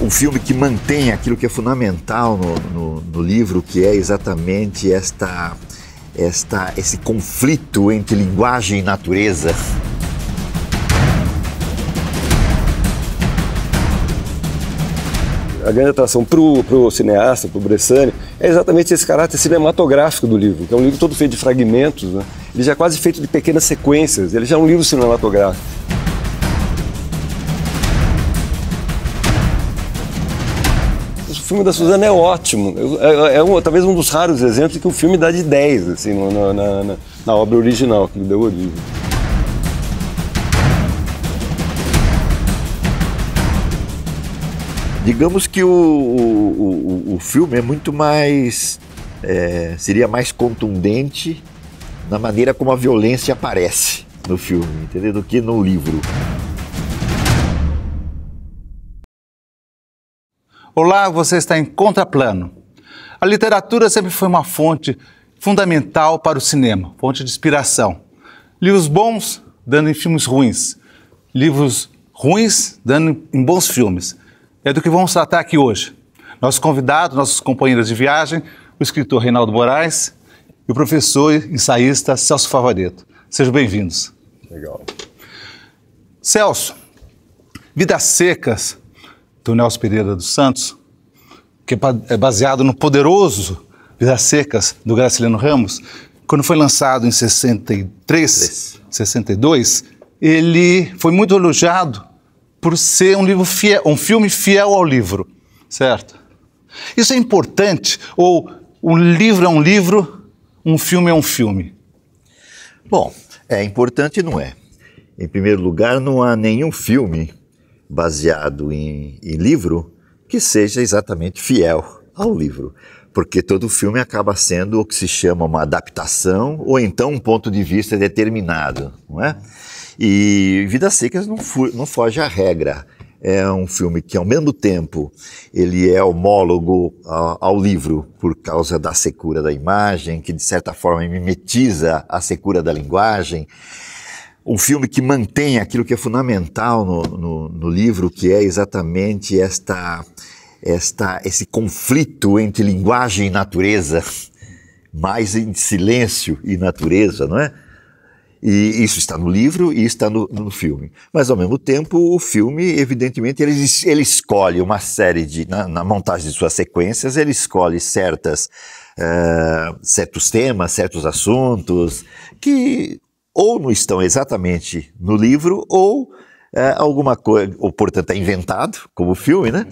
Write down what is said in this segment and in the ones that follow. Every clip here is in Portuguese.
um filme que mantém aquilo que é fundamental no livro, que é exatamente esse conflito entre linguagem e natureza. A grande atração para o cineasta, para o Bressani, é exatamente esse caráter cinematográfico do livro, que é um livro todo feito de fragmentos, né? Ele já é quase feito de pequenas sequências, ele já é um livro cinematográfico. O filme da Suzana é ótimo, talvez um dos raros exemplos que o filme dá de 10 assim, na obra original, que lhe deu origem. Digamos que o filme é muito mais, seria mais contundente na maneira como a violência aparece no filme, entendeu? Do que no livro. Olá, você está em Contraplano. A literatura sempre foi uma fonte fundamental para o cinema, fonte de inspiração. Livros bons dando em filmes ruins, livros ruins dando em bons filmes. É do que vamos tratar aqui hoje. Nossos convidados, nossos companheiros de viagem, o escritor Reinaldo Moraes e o professor e ensaísta Celso Favaretto. Sejam bem-vindos. Legal. Celso, Vidas Secas, do Nelson Pereira dos Santos, que é baseado no poderoso Vidas Secas, do Graciliano Ramos, quando foi lançado em 63, 62, ele foi muito elogiado por ser um livro fiel, um filme fiel ao livro, certo? Isso é importante? Ou um livro é um livro, um filme é um filme? Bom, é importante, não é? Em primeiro lugar, não há nenhum filme baseado em livro que seja exatamente fiel ao livro, porque todo filme acaba sendo o que se chama uma adaptação ou então um ponto de vista determinado, não é? E Vidas Secas não foge à regra. É um filme que, ao mesmo tempo, ele é homólogo ao livro por causa da secura da imagem, que, de certa forma, mimetiza a secura da linguagem. Um filme que mantém aquilo que é fundamental no livro, que é exatamente esse conflito entre linguagem e natureza, mais em silêncio e natureza, não é? E isso está no livro e está no filme. Mas, ao mesmo tempo, o filme, evidentemente, ele escolhe uma série na montagem de suas sequências, ele escolhe certos temas, certos assuntos, que ou não estão exatamente no livro, ou alguma coisa, ou portanto é inventado, como o filme, né?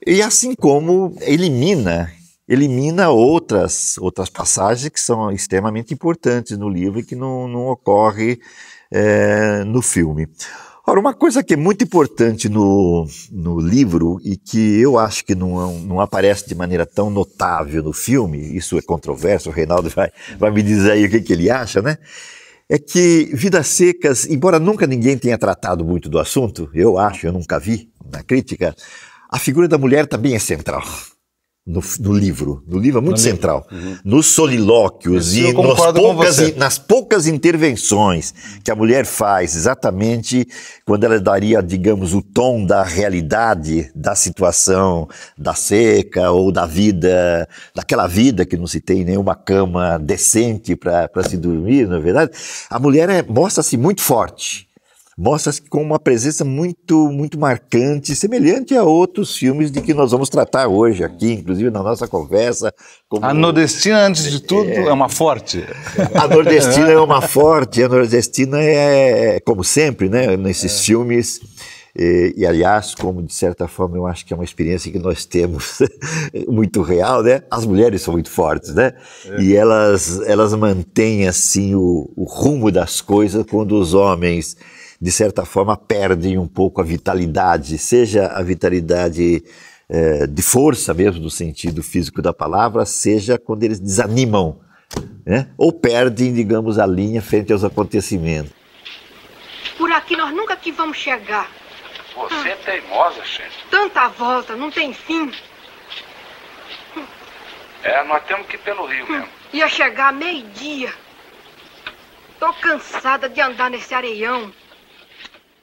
E assim como elimina outras passagens que são extremamente importantes no livro e que não ocorre no filme. Ora, uma coisa que é muito importante no livro e que eu acho que não aparece de maneira tão notável no filme, isso é controverso, o Reinaldo vai me dizer aí o que ele acha, né? É que Vidas Secas, embora nunca ninguém tenha tratado muito do assunto, eu nunca vi na crítica, a figura da mulher também é central. No livro é muito central. Uhum. Nos solilóquios e nas poucas intervenções que a mulher faz, exatamente quando ela daria, digamos, o tom da realidade, da situação da seca ou da vida, daquela vida que não se tem nenhuma cama decente para se dormir, não é verdade? A mulher mostra-se muito forte. Mostra-se com uma presença muito, muito marcante, semelhante a outros filmes de que nós vamos tratar hoje aqui, inclusive na nossa conversa. A nordestina, antes de tudo, é uma forte. A nordestina é uma forte, a nordestina como sempre, né, nesses filmes, e aliás, como de certa forma eu acho que é uma experiência que nós temos muito real, né, as mulheres são muito fortes, né, e elas mantêm assim o rumo das coisas quando os homens, de certa forma, perdem um pouco a vitalidade, seja a vitalidade de força mesmo, no sentido físico da palavra, seja quando eles desanimam, né? Ou perdem, digamos, a linha frente aos acontecimentos. Por aqui nós nunca que vamos chegar. Você é teimosa, chefe. Tanta volta, não tem fim. Nós temos que ir pelo rio mesmo. Ia chegar meio-dia. Tô cansada de andar nesse areião.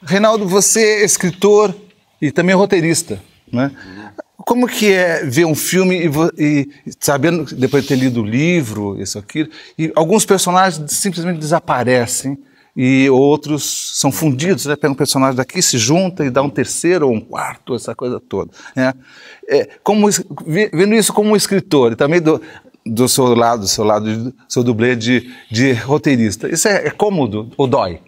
Reinaldo, você é escritor e também roteirista. né? Como que é ver um filme e sabendo, depois de ter lido o livro, isso, aquilo, e alguns personagens simplesmente desaparecem e outros são fundidos, né? Pega um personagem daqui, se junta e dá um terceiro ou um quarto, essa coisa toda, né? Vendo isso como um escritor e também do seu lado, seu dublê de roteirista, isso é cômodo ou dói?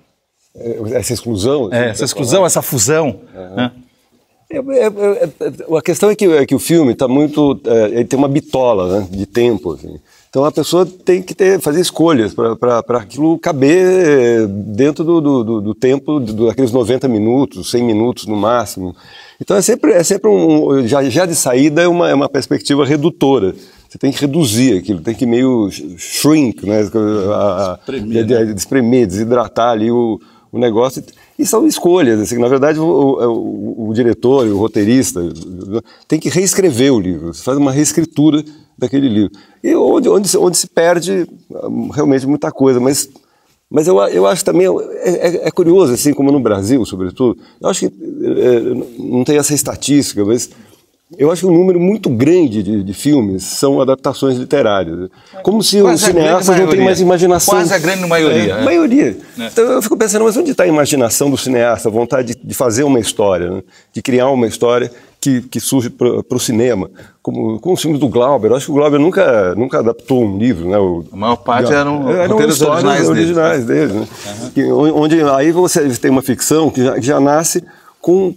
Essa exclusão? Essa exclusão, essa fusão, né? A questão é que o filme está muito... ele tem uma bitola, né, de tempo. Assim. Então a pessoa tem que fazer escolhas para aquilo caber dentro do tempo, daqueles 90 minutos, 100 minutos no máximo. Então é sempre já de saída é uma perspectiva redutora. Você tem que reduzir aquilo, tem que meio shrink, né, espremer, desidratar ali o negócio. E são escolhas, assim, na verdade o diretor, o roteirista tem que reescrever o livro, você faz uma reescritura daquele livro. E onde se perde realmente muita coisa, mas eu acho também, é curioso, assim como no Brasil, sobretudo, eu acho que, não tem essa estatística, mas eu acho que um número muito grande de filmes são adaptações literárias. Como se os cineastas não têm mais imaginação. Quase a grande maioria. Maioria. Então eu fico pensando, mas onde está a imaginação do cineasta, a vontade de fazer uma história, né? De criar uma história que surge para o cinema, como os filmes do Glauber. Eu acho que o Glauber nunca adaptou um livro, né? A maior parte eram histórias originais dele, né? Onde aí você tem uma ficção que já nasce com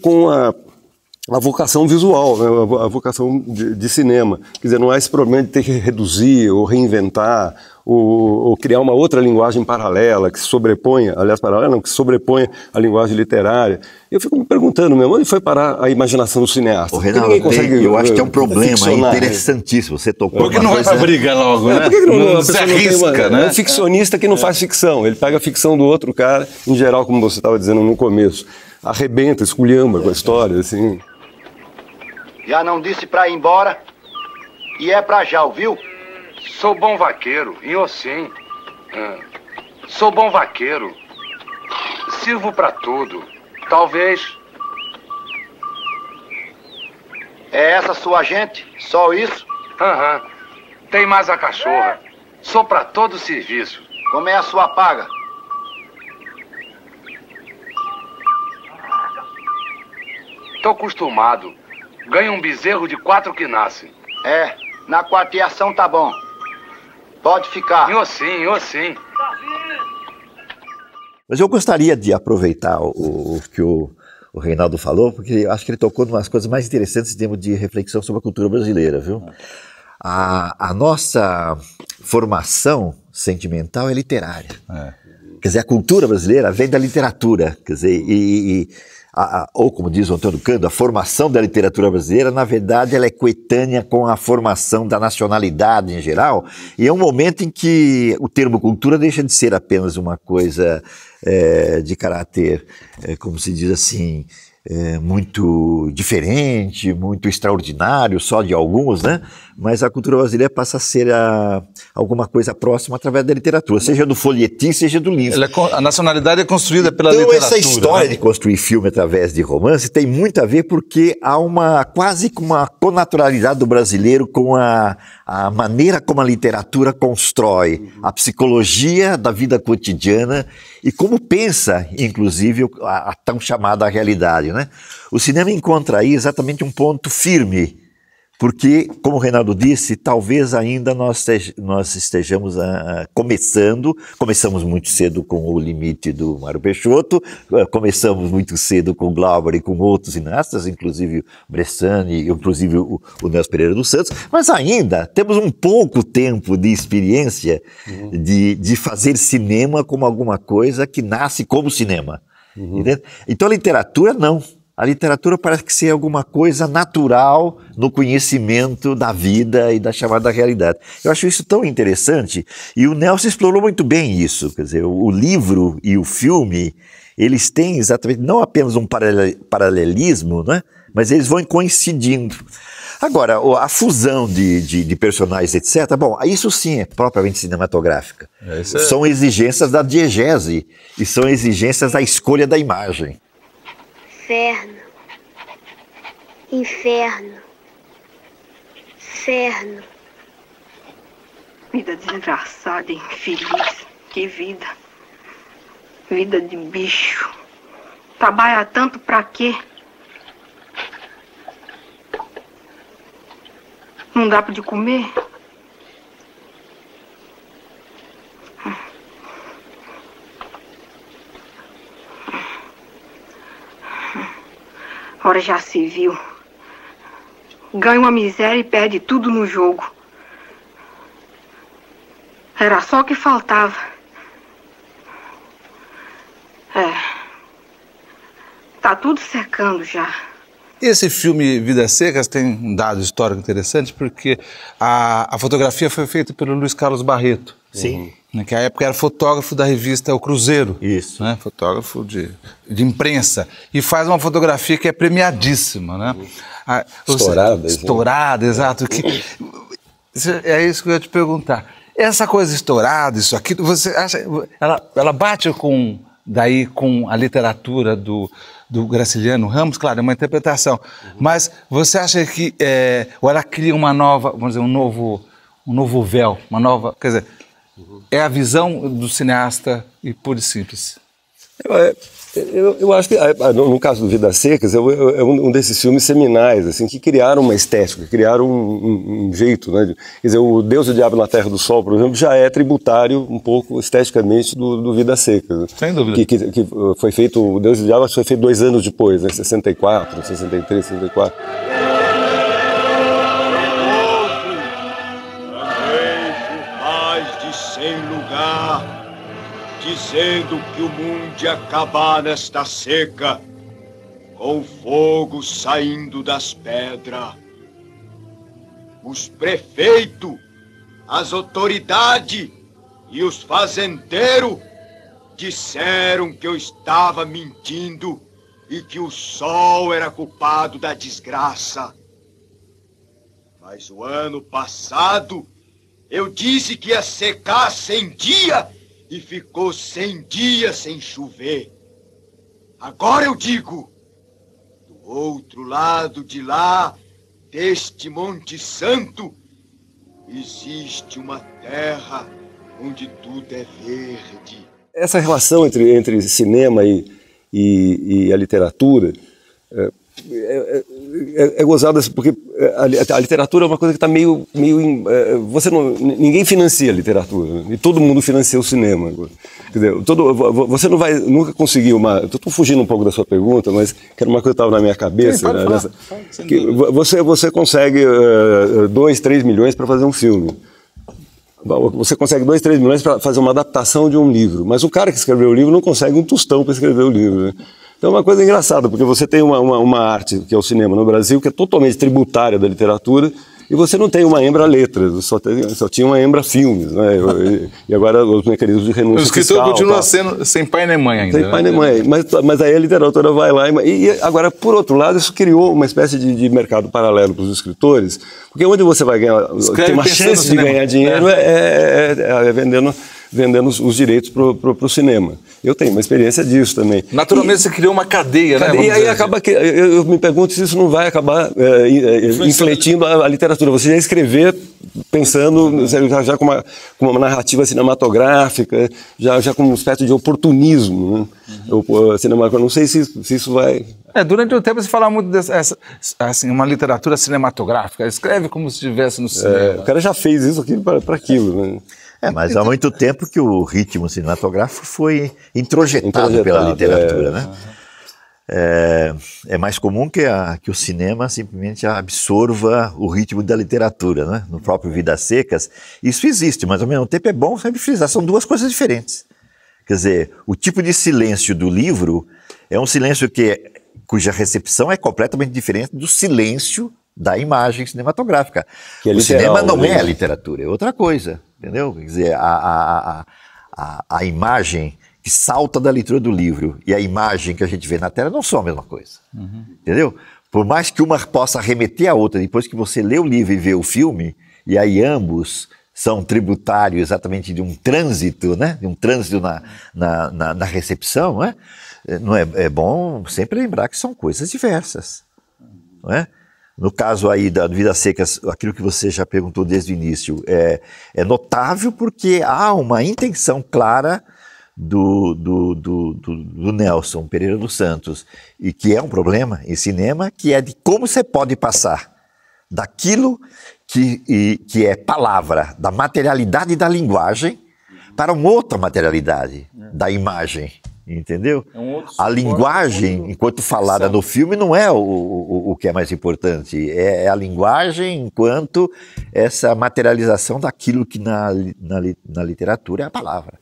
a vocação visual, né? A vocação de cinema. Quer dizer, não há esse problema de ter que reduzir ou reinventar ou criar uma outra linguagem paralela que se sobreponha, aliás, paralela não, que se sobreponha à linguagem literária. Eu fico me perguntando mesmo, onde foi parar a imaginação do cineasta? Renato, eu acho que é um problema interessantíssimo. Você tocou. Por que não vai pra briga logo, né? Por que não se arrisca, né? É um ficcionista que não faz ficção. Ele pega a ficção do outro cara, em geral, como você estava dizendo no começo, arrebenta, esculhamba com a história, assim. Já não disse pra ir embora? E é pra já, ouviu? Sou bom vaqueiro, e eu sim. Sou bom vaqueiro. Sirvo pra tudo. Talvez. É essa sua gente? Só isso? Aham. Tem mais a cachorra. Sou pra todo serviço. Como é a sua paga? Tô acostumado. Ganho um bezerro de 4 que nasce. É, na quarteação tá bom. Pode ficar. Eu sim. Mas eu gostaria de aproveitar o que o Reinaldo falou, porque eu acho que ele tocou em umas coisas mais interessantes em termos de reflexão sobre a cultura brasileira, viu? A nossa formação sentimental é literária. Quer dizer, a cultura brasileira vem da literatura, quer dizer, ou como diz o Antônio Cândido, a formação da literatura brasileira, na verdade, ela é coetânea com a formação da nacionalidade em geral, e é um momento em que o termo cultura deixa de ser apenas uma coisa de caráter, como se diz assim, muito diferente, muito extraordinário, só de alguns, né? Mas a cultura brasileira passa a ser alguma coisa próxima através da literatura, seja do folhetim, seja do livro. A nacionalidade é construída pela literatura. Então essa história, né, de construir filme através de romance tem muito a ver porque há quase uma connaturalidade do brasileiro com a maneira como a literatura constrói a psicologia da vida cotidiana e como pensa, inclusive, a tão chamada realidade, né? O cinema encontra aí exatamente um ponto firme, porque, como o Reinaldo disse, talvez ainda nós estejamos começamos muito cedo com O Limite do Mário Peixoto, começamos muito cedo com o Glauber e com outros cineastas, inclusive o Bressani, inclusive o Nelson Pereira dos Santos, mas ainda temos um pouco tempo de experiência de fazer cinema como alguma coisa que nasce como cinema. Então a literatura não. A literatura parece ser alguma coisa natural no conhecimento da vida e da chamada realidade. Eu acho isso tão interessante e o Nelson explorou muito bem isso. Quer dizer, o livro e o filme, eles têm exatamente não apenas um paralelismo, né? Mas eles vão coincidindo. Agora, a fusão de personagens, etc., bom, isso sim é propriamente cinematográfica. São exigências da diegese e são exigências da escolha da imagem. Inferno. inferno, inferno. Vida desgraçada, infeliz. Que vida. Vida de bicho. Trabalha tanto pra quê? Não dá pra de comer? Ora já se viu. Ganha uma miséria e perde tudo no jogo. Era só o que faltava. Tá tudo secando já. Esse filme Vidas Secas tem um dado histórico interessante porque a fotografia foi feita pelo Luiz Carlos Barreto. Sim. Que à época era fotógrafo da revista O Cruzeiro. Isso. Né? Fotógrafo de imprensa. E faz uma fotografia que é premiadíssima. Né? Estourada. Estourada, exato. É isso que eu ia te perguntar. Essa coisa estourada, isso aqui, você acha... Ela bate com a literatura do Graciliano Ramos? Claro, é uma interpretação. Mas você acha que... ou ela cria uma nova, vamos dizer, um novo véu, uma nova... Quer dizer, é a visão do cineasta e pura e simples. Eu acho que, no caso do Vidas Secas, é um desses filmes seminais, assim, que criaram uma estética, criaram um jeito, né? Quer dizer, o Deus e o Diabo na Terra do Sol, por exemplo, já é tributário um pouco esteticamente do Vidas Secas. Sem dúvida. Que foi feito, o Deus e o Diabo foi feito 2 anos depois, né? 64, 63, 64. Dizendo que o mundo ia acabar nesta seca, com o fogo saindo das pedras. Os prefeitos, as autoridades e os fazendeiros disseram que eu estava mentindo e que o sol era culpado da desgraça. Mas o ano passado eu disse que ia secar 100 dias e ficou 100 dias sem chover. Agora eu digo, do outro lado de lá, deste Monte Santo, existe uma terra onde tudo é verde. Essa relação entre cinema e a literatura é gozada porque a literatura é uma coisa que está meio ninguém financia a literatura, né? E todo mundo financia o cinema. Quer dizer, você não vai nunca conseguir estou fugindo um pouco da sua pergunta, mas que era uma coisa que estava na minha cabeça. Sim, que você consegue 2, 3 milhões para fazer um filme. Você consegue 2, 3 milhões para fazer uma adaptação de um livro, mas o cara que escreveu o livro não consegue um tostão para escrever o livro, né? Então é uma coisa engraçada, porque você tem uma arte, que é o cinema no Brasil, que é totalmente tributária da literatura, e você não tem uma embra letras, só tinha uma embra filmes, né? E agora os mecanismos de renúncia fiscal... O escritor continua sendo sem pai nem mãe ainda. Sem pai nem mãe, mas aí a literatura vai lá e agora, por outro lado, isso criou uma espécie de mercado paralelo para os escritores, porque onde você vai ganhar, tem uma chance de ganhar dinheiro é vendendo os direitos para o cinema. Eu tenho uma experiência disso também. Naturalmente você criou uma cadeia, né? E aí acaba que eu me pergunto se isso não vai acabar infletindo a literatura. Você já escrever pensando já com uma narrativa cinematográfica, já com uma espécie de oportunismo, né? Eu não sei se isso vai... Durante o tempo se fala muito dessa uma literatura cinematográfica. Escreve como se estivesse no cinema. O cara já fez isso aqui para aquilo, né? Mas há muito tempo que o ritmo cinematográfico foi introjetado pela literatura, né? É mais comum que o cinema simplesmente absorva o ritmo da literatura, né? No próprio Vidas Secas, isso existe, mas ao mesmo tempo é bom sempre frisar, são duas coisas diferentes. Quer dizer, o tipo de silêncio do livro é um silêncio cuja recepção é completamente diferente do silêncio da imagem cinematográfica. Que é o literal, cinema não né? é a literatura, é outra coisa, entendeu? Quer dizer, a imagem que salta da leitura do livro e a imagem que a gente vê na tela não são a mesma coisa, entendeu? Por mais que uma possa remeter à outra, depois que você lê o livro e vê o filme, e aí ambos são tributários exatamente de um trânsito, né? De um trânsito na recepção, não é? É bom sempre lembrar que são coisas diversas, não é? No caso aí da Vidas Secas, aquilo que você já perguntou desde o início, é notável porque há uma intenção clara do Nelson Pereira dos Santos, e que é um problema em cinema, que é de como você pode passar daquilo que é palavra, da materialidade da linguagem, para uma outra materialidade da imagem. Entendeu? A linguagem, enquanto falada no filme, não é o que é mais importante. É a linguagem enquanto essa materialização daquilo que na literatura é a palavra.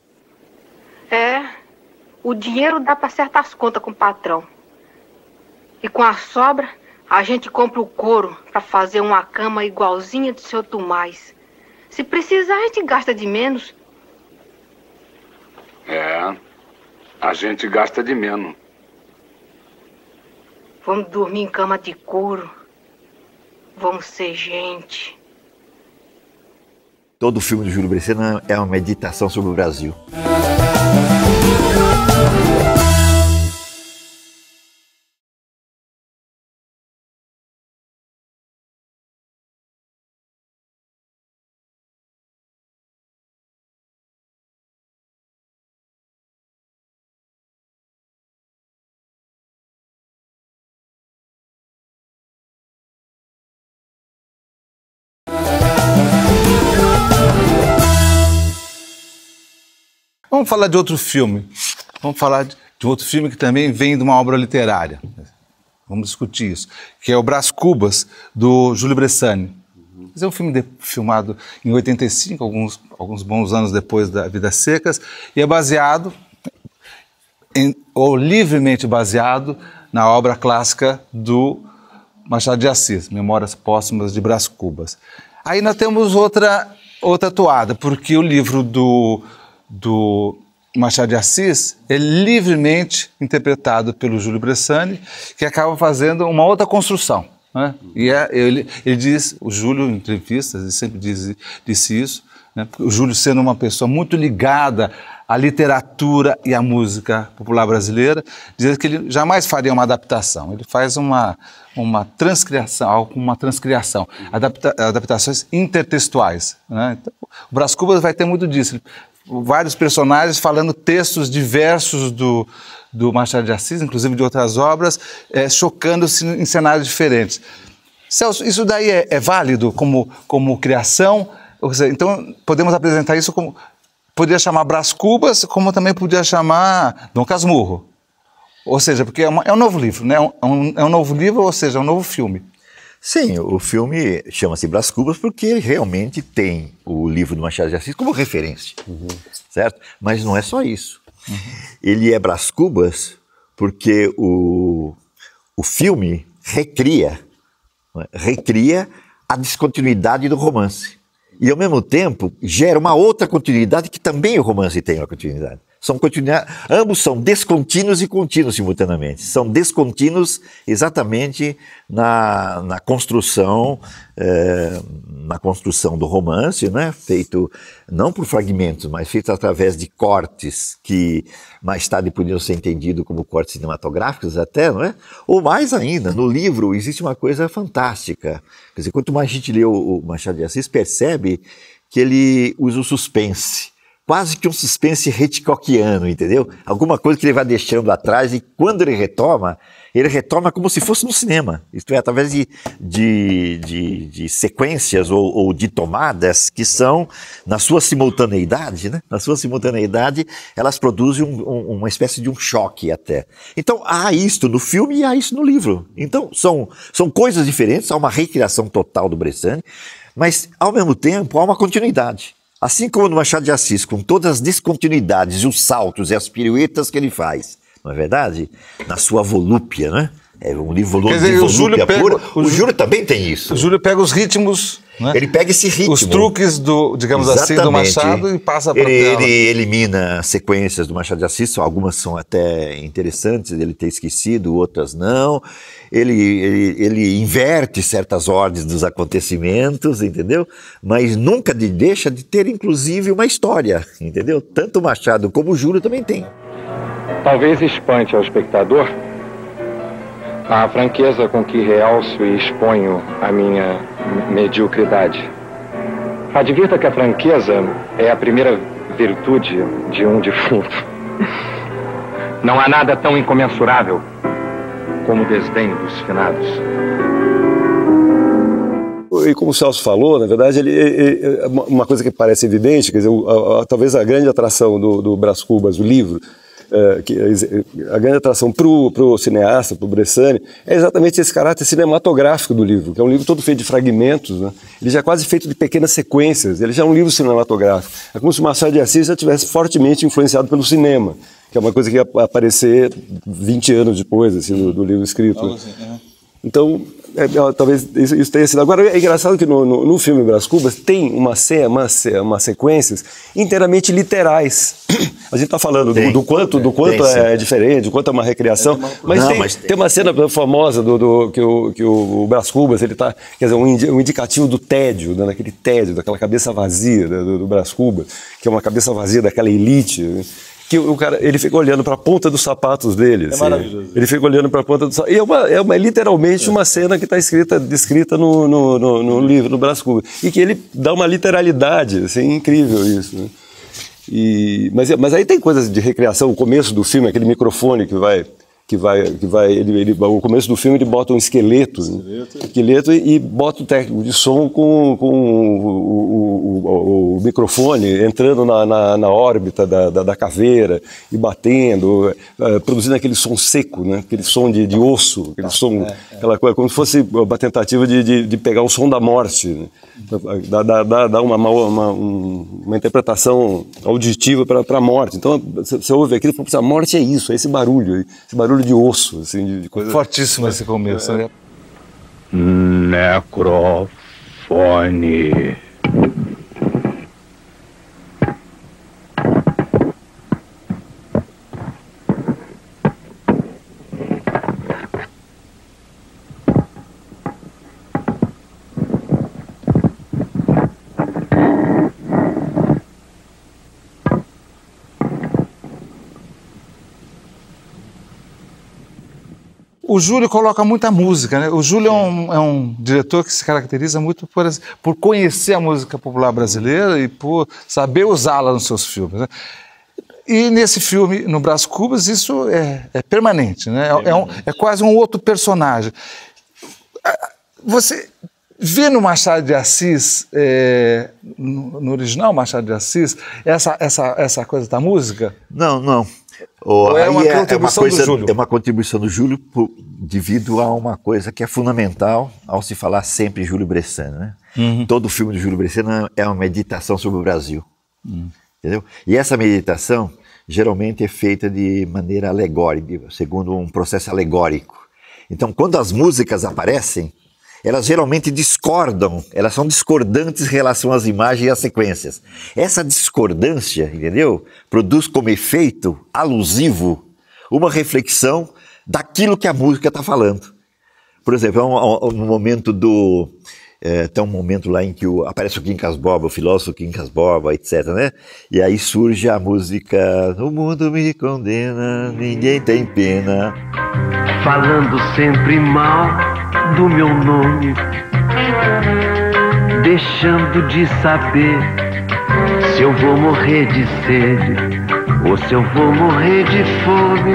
O dinheiro dá para acertar as contas com o patrão. E com a sobra, a gente compra o couro para fazer uma cama igualzinha do seu Tomás. Se precisar, a gente gasta de menos. A gente gasta de menos. Vamos dormir em cama de couro. Vamos ser gente. Todo filme do Júlio Bressan é uma meditação sobre o Brasil. Vamos falar de outro filme. Vamos falar de outro filme que também vem de uma obra literária. Vamos discutir isso. Que é o Brás Cubas, do Júlio Bressani. Esse é um filme filmado em 85, alguns bons anos depois da Vidas Secas, e é baseado, ou livremente baseado, na obra clássica do Machado de Assis, Memórias Póstumas de Brás Cubas. Aí nós temos outra toada, porque o livro do Machado de Assis é livremente interpretado pelo Júlio Bressani, que acaba fazendo uma outra construção, né? E ele diz, o Júlio em entrevistas, ele sempre disse isso, né? O Júlio sendo uma pessoa muito ligada à literatura e à música popular brasileira, diz que ele jamais faria uma adaptação, ele faz uma transcriação, adaptações intertextuais, né? Então, o Brás Cubas vai ter muito disso. Vários personagens falando textos diversos do Machado de Assis, inclusive de outras obras, chocando-se em cenários diferentes. Celso, isso daí é válido como criação? Ou seja, então podemos apresentar isso como... Poderia chamar Brás Cubas, como também podia chamar Dom Casmurro. Ou seja, porque é um novo livro, né? É um novo livro, ou seja, é um novo filme. Sim, o filme chama-se Brás Cubas porque ele realmente tem o livro do Machado de Assis como referência, certo? Mas não é só isso. Ele é Brás Cubas porque o filme recria a descontinuidade do romance. E, ao mesmo tempo, gera uma outra continuidade que também o romance tem uma continuidade. Ambos são descontínuos e contínuos simultaneamente. São descontínuos exatamente na construção do romance, né? Feito não por fragmentos, mas feito através de cortes que mais tarde podiam ser entendidos como cortes cinematográficos até, não é? Ou mais ainda, no livro existe uma coisa fantástica. Quer dizer, quanto mais a gente lê o Machado de Assis, percebe que ele usa o suspense. Quase que um suspense Hitchcockiano, entendeu? Alguma coisa que ele vai deixando atrás e quando ele retoma como se fosse no cinema. Isto é, através de sequências ou de tomadas que são, na sua simultaneidade, né? Na sua simultaneidade, elas produzem uma espécie de um choque até. Então, há isto no filme e há isso no livro. Então, são coisas diferentes, há uma recriação total do Bressani, mas, ao mesmo tempo, há uma continuidade. Assim como no Machado de Assis, com todas as descontinuidades, os saltos e as piruetas que ele faz, não é verdade? Na sua volúpia, né? É um livro de volúpia pura. O Júlio também tem isso. O Júlio pega os ritmos, né? Ele pega esse ritmo. Os truques digamos assim, do Machado e passa para ele elimina sequências do Machado de Assis, algumas são até interessantes, ele ter esquecido, outras não. Ele inverte certas ordens dos acontecimentos, entendeu? Mas nunca deixa de ter, inclusive, uma história, entendeu? Tanto o Machado como o Júlio também tem. Talvez espante ao espectador A franqueza com que realço e exponho a minha mediocridade. Advirta que a franqueza é a primeira virtude de um defunto. Não há nada tão incomensurável como o desdém dos finados. E como o Celso falou, na verdade, uma coisa que parece evidente, quer dizer, talvez a grande atração do Brás Cubas, o livro, a grande atração para o cineasta, para o Bressani, é exatamente esse caráter cinematográfico do livro, que é um livro todo feito de fragmentos, né? Ele já é quase feito de pequenas sequências, ele já é um livro cinematográfico. É como se o Machado de Assis já tivesse fortemente influenciado pelo cinema, que é uma coisa que ia aparecer 20 anos depois assim, do livro escrito. Né? Então, talvez isso tenha sido. Agora, é engraçado que no filme Brás Cubas tem umas sequências inteiramente literais. A gente está falando do quanto é diferente, do quanto é uma recriação, mas tem uma cena famosa que o Brás Cubas, ele tá, quer dizer, um indicativo do tédio, né, daquele tédio, daquela cabeça vazia do Brás Cubas, que é uma cabeça vazia daquela elite, né? Que o cara, ele fica olhando para a ponta dos sapatos dele. É assim, maravilhoso. Ele fica olhando para a ponta dos sapatos. E é literalmente uma cena que está descrita no livro, no Brás Cubas. E que ele dá uma literalidade, assim, incrível isso. Né? Mas aí tem coisas de recriação. O começo do filme, aquele microfone o começo do filme ele bota um esqueleto e bota o técnico de som com o microfone entrando na órbita da caveira e batendo, produzindo aquele som seco, né? Aquele som de osso, aquele som, aquela coisa, como se fosse uma tentativa de pegar o som da morte, né? Dá uma interpretação auditiva para a morte. Então você ouve aquilo e fala, a morte é isso, é esse barulho de osso, assim, de coisa... Fortíssimo esse começo, né? Necrofone. O Júlio coloca muita música, né? O Júlio é um diretor que se caracteriza muito por conhecer a música popular brasileira e por saber usá-la nos seus filmes, né? E nesse filme, no Brás Cubas, isso é permanente, né? É quase um outro personagem. Você vê no Machado de Assis, no original Machado de Assis, essa coisa da música? Não. É uma contribuição do Júlio devido a uma coisa que é fundamental ao se falar sempre Júlio Bressani, né? Uhum. Todo filme do Júlio Bressani é uma meditação sobre o Brasil, entendeu? E essa meditação geralmente é feita de maneira alegórica, segundo um processo alegórico. Então, quando as músicas aparecem, elas geralmente discordam, elas são discordantes em relação às imagens e às sequências. Essa discordância, entendeu? Produz como efeito alusivo uma reflexão daquilo que a música está falando. Por exemplo, no momento tem um momento lá em que aparece o Quincas Borba, o filósofo Quincas Borba, etc, né? E aí surge a música "O mundo me condena, ninguém tem pena", falando sempre mal do meu nome, deixando de saber se eu vou morrer de sede ou se eu vou morrer de fome.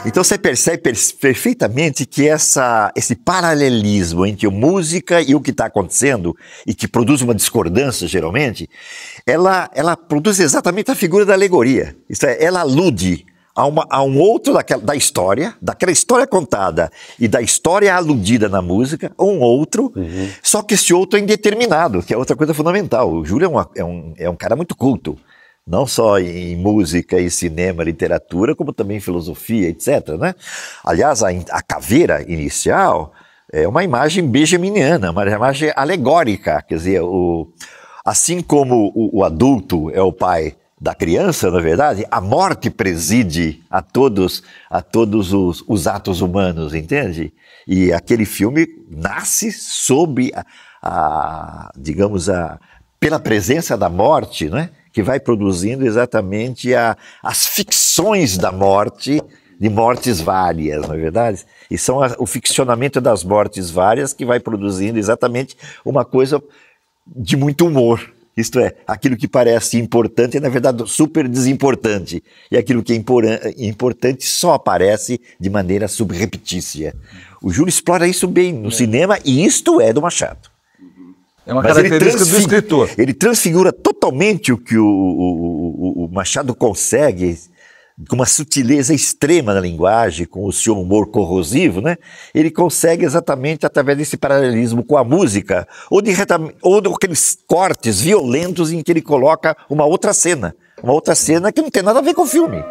Então você percebe perfeitamente que esse paralelismo entre a música e o que está acontecendo, e que produz uma discordância geralmente, ela produz exatamente a figura da alegoria. Isto é, ela alude a um outro daquela história contada e da história aludida na música, um outro, só que esse outro é indeterminado, que é outra coisa fundamental. O Júlio é um cara muito culto, não só em música e cinema, literatura, como também em filosofia, etc, né? Aliás, a caveira inicial é uma imagem benjaminiana, uma imagem alegórica, quer dizer, assim como o adulto é o pai da criança, na verdade, a morte preside a todos os atos humanos, entende? E aquele filme nasce sob pela presença da morte, né? Que vai produzindo exatamente as ficções da morte de mortes várias, não é verdade? E são o ficcionamento das mortes várias que vai produzindo exatamente uma coisa de muito humor. Isto é, aquilo que parece importante é, na verdade, super desimportante. E aquilo que é importante só aparece de maneira subreptícia. O Júlio explora isso bem no cinema, e isto é do Machado. É uma característica do escritor. Ele transfigura totalmente o que o Machado consegue, com uma sutileza extrema na linguagem, com o seu humor corrosivo, né? Ele consegue exatamente através desse paralelismo com a música, ou aqueles cortes violentos em que ele coloca uma outra cena que não tem nada a ver com o filme.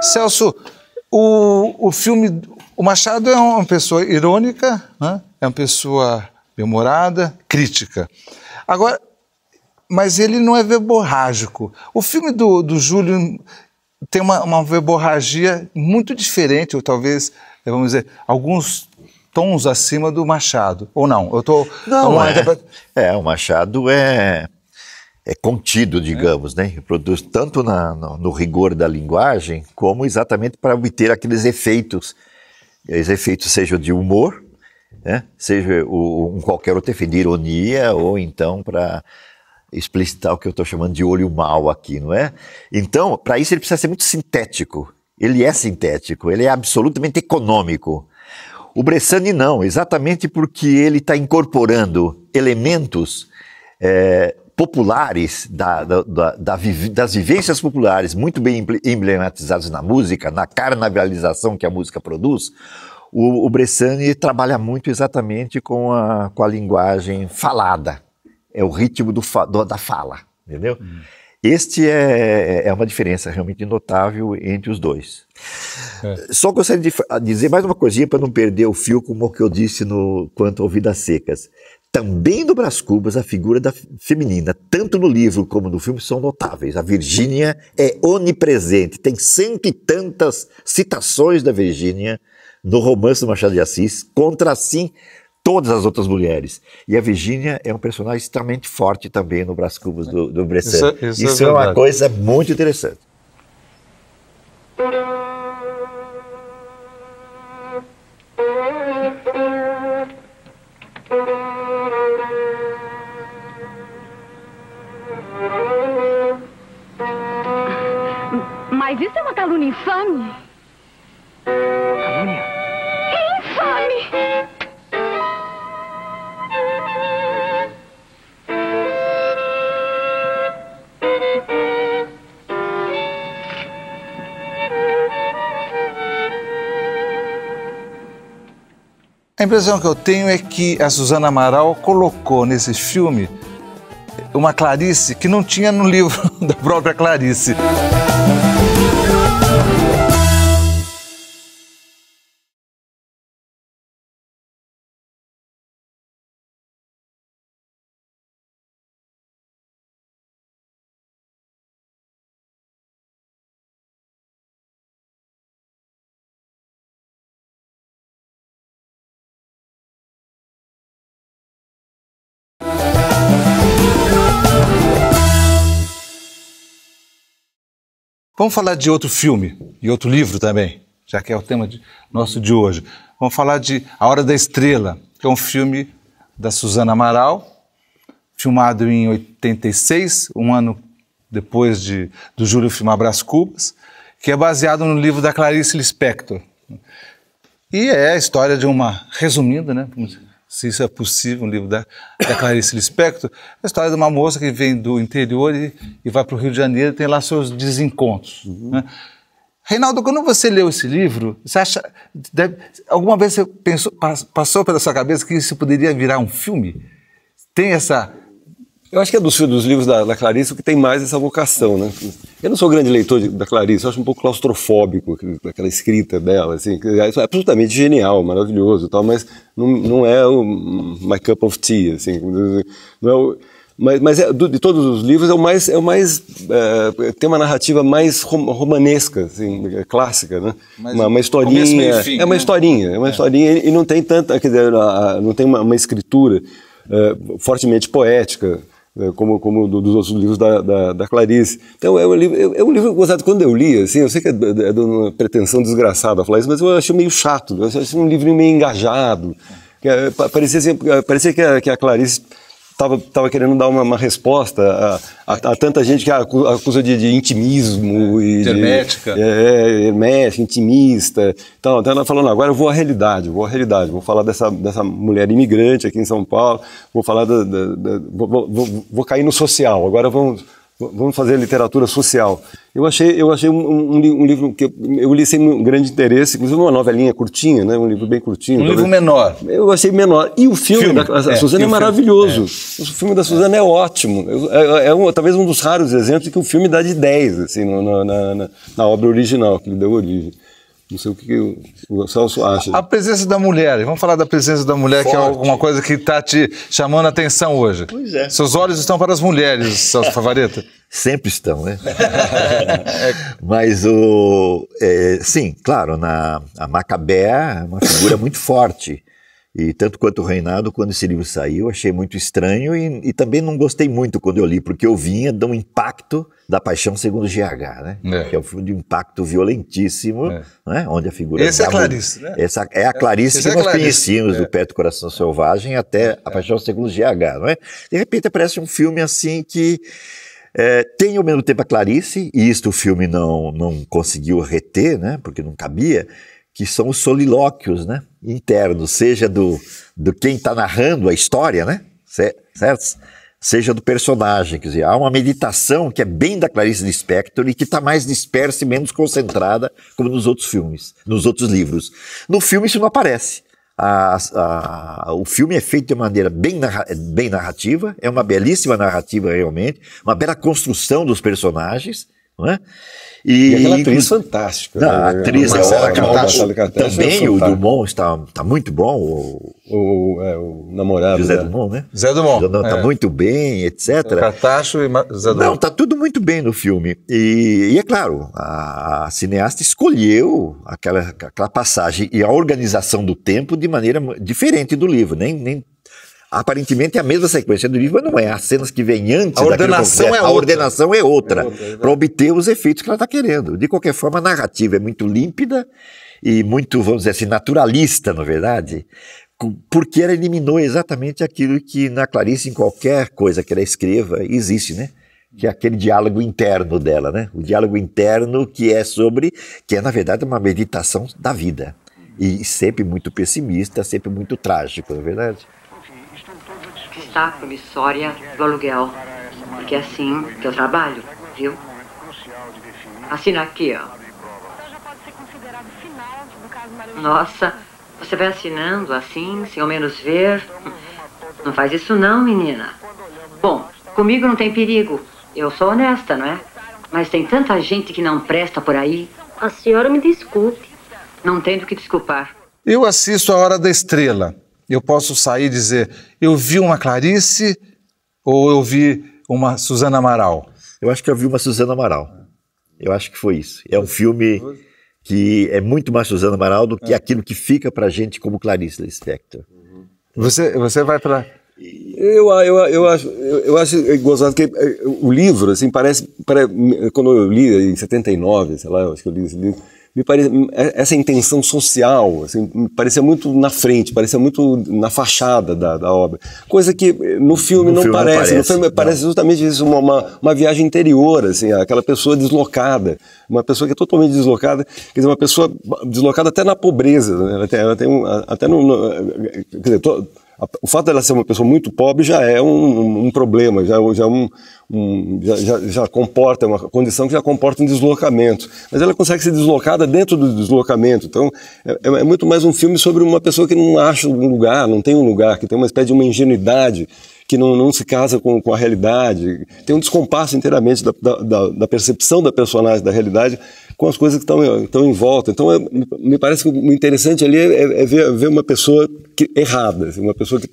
Celso, o filme, o Machado é uma pessoa irônica, né? É uma pessoa bem-humorada, crítica. Agora, mas ele não é verborrágico. O filme do Júlio tem uma verborragia muito diferente, ou talvez, vamos dizer, alguns tons acima do Machado, ou não? O Machado é contido, digamos, né? Produz tanto no rigor da linguagem, como exatamente para obter aqueles efeitos. Os efeitos sejam de humor, né? Seja qualquer outro efeito de ironia, ou então para explicitar o que eu estou chamando de olho mau aqui, não é? Então, para isso ele precisa ser muito sintético. Ele é sintético, ele é absolutamente econômico. O Bressani não, exatamente porque ele está incorporando elementos populares, das vivências populares, muito bem emblematizados na música, na carnavalização que a música produz. O Bressani trabalha muito exatamente com a linguagem falada, é o ritmo da fala, entendeu? Este é uma diferença realmente notável entre os dois. Só gostaria de dizer mais uma coisinha para não perder o fio, como o que eu disse quanto ao Vidas Secas. Também no Brás Cubas, a figura feminina, tanto no livro como no filme, são notáveis. A Virgínia é onipresente, tem 100 e tantas citações da Virgínia no romance do Machado de Assis, contra, assim, todas as outras mulheres. E a Virgínia é um personagem extremamente forte também no Brás Cubas do Bressani. Isso é uma coisa muito interessante. Mas isso é uma calúnia infame. Calúnia? É infame! A impressão que eu tenho é que a Suzana Amaral colocou nesse filme uma Clarice que não tinha no livro da própria Clarice. Vamos falar de outro filme e outro livro também, já que é o tema nosso de hoje. Vamos falar de A Hora da Estrela, que é um filme da Suzana Amaral, filmado em 86, um ano depois do Júlio filmar Brás Cubas, que é baseado no livro da Clarice Lispector. E é a história de resumindo, né, se isso é possível, um livro da Clarice Lispector, a história de uma moça que vem do interior e vai para o Rio de Janeiro e tem lá seus desencontros. Né? Reinaldo, quando você leu esse livro, você acha, alguma vez você passou pela sua cabeça que isso poderia virar um filme? Tem essa Eu acho que é dos livros da Clarice o que tem mais essa vocação, né? Eu não sou grande leitor da Clarice, eu acho um pouco claustrofóbico aquela escrita dela, assim, é absolutamente genial, maravilhoso e tal, mas não é o My Cup of Tea, assim, não é o... Mas de todos os livros tem uma narrativa mais romanesca, assim, clássica, né? Uma historinha, uma historinha e não tem tanta, quer dizer, não tem uma escritura fortemente poética, como dos outros livros da Clarice. Então é um livro gozado. Quando eu li, assim, eu sei que é de uma pretensão desgraçada falar isso, mas eu achei meio chato, eu achei um livro meio engajado. Parecia que a Clarice estava querendo dar uma resposta a tanta gente que acusa de intimismo e hermética. Hermética, intimista. Então ela falou, não, agora eu vou à realidade, vou falar dessa mulher imigrante aqui em São Paulo, vou falar vou cair no social, agora vamos fazer literatura social. Eu achei um livro que eu li sem um grande interesse, inclusive uma novelinha curtinha, né? Um livro bem curtinho. Livro menor. Eu achei menor. E o filme da Suzana é maravilhoso. O filme da Suzana é ótimo. Talvez um dos raros exemplos de que o filme dá de 10 assim, na obra original, que lhe deu origem. Não sei o que o Celso acha. A presença da mulher. Vamos falar da presença da mulher, forte, que é alguma coisa que está te chamando a atenção hoje. Pois é. Seus olhos estão para as mulheres, Celso Favareta. Sempre estão, né? Mas sim, claro, a Macabea é uma figura muito forte. E tanto quanto o Reinado, quando esse livro saiu, achei muito estranho e também não gostei muito quando eu li, porque eu vinha de um impacto da Paixão segundo GH, né? Que é um filme de impacto violentíssimo, né? Onde a figura... Esse é a Clarice, né? Essa é a Clarice que nós conhecíamos, do Perto do Coração Selvagem até a Paixão segundo GH, não é? De repente aparece um filme assim que tem ao mesmo tempo a Clarice, e isto o filme não conseguiu reter, né? Porque não cabia, que são os solilóquios, né, internos, seja do quem está narrando a história, né, certo? Seja do personagem, quer dizer, há uma meditação que é bem da Clarice Lispector e que está mais dispersa e menos concentrada, como nos outros filmes, nos outros livros. No filme isso não aparece. O filme é feito de maneira bem narrativa, é uma belíssima narrativa realmente, uma bela construção dos personagens, não é? E aquela atriz fantástica. A atriz é ótima. Também o Dumont está muito bom. O namorado. José Dumont, né? Zé Dumont. Está muito bem, etc. Cartacho e Zé Dumont. Não, está tudo muito bem no filme. E é claro, a cineasta escolheu aquela passagem e a organização do tempo de maneira diferente do livro. Aparentemente é a mesma sequência do livro, mas não é. As cenas que vêm antes a ordenação é outra para obter os efeitos que ela está querendo. De qualquer forma, a narrativa é muito límpida e muito, vamos dizer assim, naturalista, na verdade, porque ela eliminou exatamente aquilo que na Clarice, em qualquer coisa que ela escreva, existe, né? Que é aquele diálogo interno dela, né? O diálogo interno que é na verdade uma meditação da vida. E sempre muito pessimista, sempre muito trágico, não é verdade? Está promissória do aluguel, porque é assim que eu trabalho, viu? Assina aqui, ó. Nossa, você vai assinando assim, sem ao menos ver? Não faz isso não, menina. Bom, comigo não tem perigo. Eu sou honesta, não é? Mas tem tanta gente que não presta por aí. A senhora me desculpe. Não tem do que desculpar. Eu assisto A Hora da Estrela. Eu posso sair e dizer, eu vi uma Clarice ou eu vi uma Suzana Amaral? Eu acho que eu vi uma Suzana Amaral. Eu acho que foi isso. É um filme que é muito mais Suzana Amaral do que aquilo que fica pra gente como Clarice Lispector. Você vai para... Eu acho gozado que o livro, assim, parece quando eu li em 79, sei lá, eu acho que eu li esse livro, me parece, essa intenção social, assim, me parecia muito na frente, parecia muito na fachada da obra. Coisa que no filme não parece. No filme parece justamente isso, uma viagem interior, assim, aquela pessoa deslocada, uma pessoa que é totalmente deslocada, quer dizer, uma pessoa deslocada até na pobreza, né? Ela tem até quer dizer, o fato dela ser uma pessoa muito pobre já é um problema, já comporta uma condição que já comporta um deslocamento. Mas ela consegue ser deslocada dentro do deslocamento. Então, é muito mais um filme sobre uma pessoa que não acha um lugar, não tem um lugar, que tem uma espécie de uma ingenuidade que não se casa com a realidade. Tem um descompasso inteiramente da percepção da personagem da realidade com as coisas que estão em volta. Então, me parece que o interessante ali é ver uma pessoa errada, assim, uma pessoa que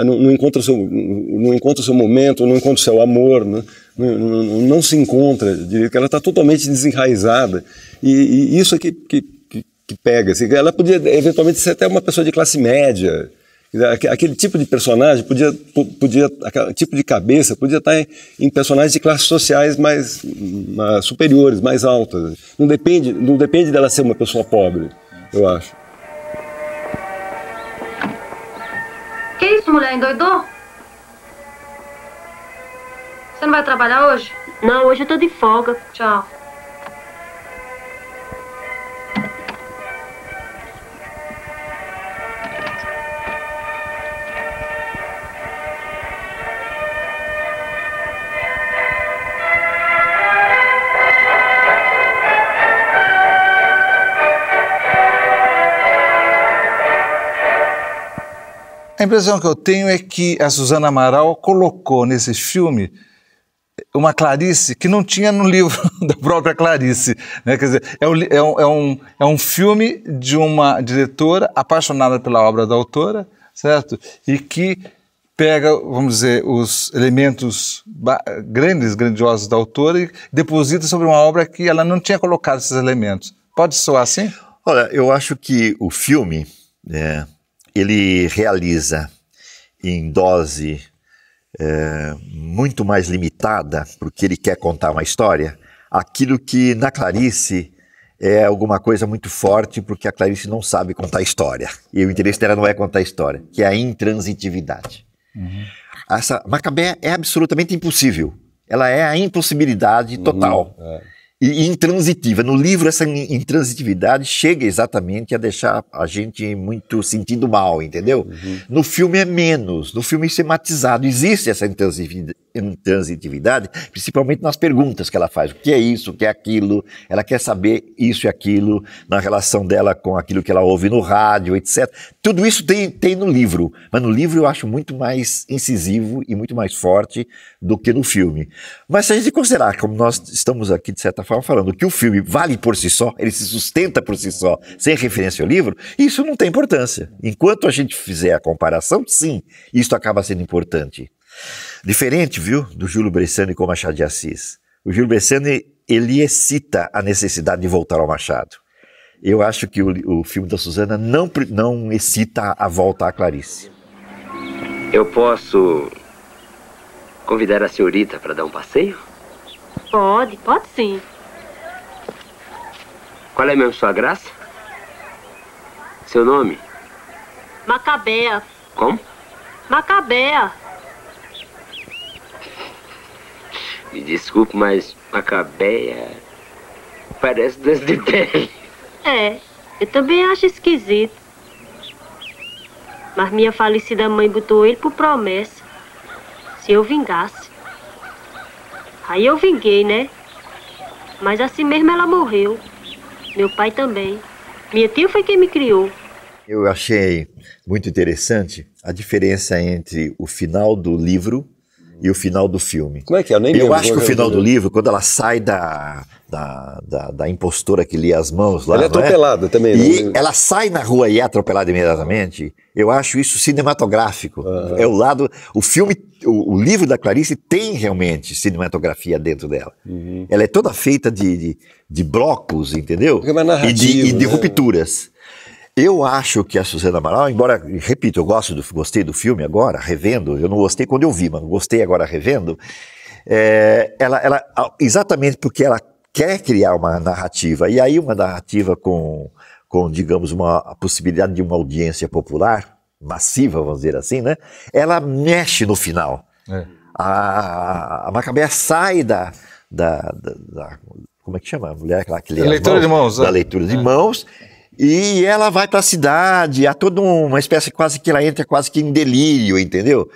não encontra o seu momento, não encontra o seu amor, não se encontra, diria que ela está totalmente desenraizada. E isso é que pega. Assim, ela podia eventualmente ser até uma pessoa de classe média. Aquele tipo de personagem aquele tipo de cabeça podia estar em personagens de classes sociais mais superiores, mais altas. Não depende dela ser uma pessoa pobre, eu acho. Que isso, mulher? Endoidou? Você não vai trabalhar hoje? Não, hoje eu tô de folga. Tchau. A impressão que eu tenho é que a Susana Amaral colocou nesse filme uma Clarice que não tinha no livro da própria Clarice, né? Quer dizer, é um filme de uma diretora apaixonada pela obra da autora, certo? E que pega, vamos dizer, os elementos grandiosos da autora e deposita sobre uma obra que ela não tinha colocado esses elementos. Pode soar assim? Olha, eu acho que o filme, ele realiza em dose muito mais limitada, porque ele quer contar uma história, aquilo que na Clarice é alguma coisa muito forte, porque a Clarice não sabe contar história. E o interesse dela não é contar história, que é a intransitividade. Essa Macabé é absolutamente impossível. Ela é a impossibilidade total. E intransitiva. No livro, essa intransitividade chega exatamente a deixar a gente muito sentindo mal, entendeu? No filme é menos. No filme isso é matizado. Existe essa intransitividade, principalmente nas perguntas que ela faz. O que é isso? O que é aquilo? Ela quer saber isso e aquilo, na relação dela com aquilo que ela ouve no rádio, etc. Tudo isso tem no livro. Mas no livro eu acho muito mais incisivo e muito mais forte do que no filme. Mas se a gente considerar, como nós estamos aqui, de certa forma, falando que o filme vale por si só, ele se sustenta por si só, sem referência ao livro, isso não tem importância. Enquanto a gente fizer a comparação, sim, isso acaba sendo importante. Diferente, viu, do Júlio Bressani com Machado de Assis. O Júlio Bressani, ele excita a necessidade de voltar ao Machado. Eu acho que o filme da Susana não excita a volta à Clarice. Eu posso convidar a senhorita para dar um passeio? Pode sim. Qual é mesmo sua graça? Seu nome? Macabea. Como? Macabea. Me desculpe, mas Macabea parece doce de pele. É, eu também acho esquisito. Mas minha falecida mãe botou ele por promessa. Se eu vingasse. Aí eu vinguei, né? Mas assim mesmo ela morreu. Meu pai também. Minha tia foi quem me criou. Eu achei muito interessante a diferença entre o final do livro e o final do filme. Como é que é? Eu acho que o final do livro, quando ela sai da impostora que lia as mãos lá, ela é atropelada também. E ela sai na rua e é atropelada imediatamente. Eu acho isso cinematográfico. É o lado... O filme, o livro da Clarice tem realmente cinematografia dentro dela. Ela é toda feita de blocos, entendeu? É mais narrativo, e de rupturas. Eu acho que a Susana Amaral, embora, repito, eu gostei do filme agora, revendo, eu não gostei quando eu vi, mas gostei agora revendo, ela exatamente porque ela quer criar uma narrativa, e aí uma narrativa com digamos, a possibilidade de uma audiência popular, massiva, vamos dizer assim, né? Ela mexe no final. A Macabea sai da como é que chama? A mulher que lê leitura de mãos. Da leitura de mãos. E ela vai para a cidade, há toda uma espécie quase que ela entra quase que em delírio, entendeu?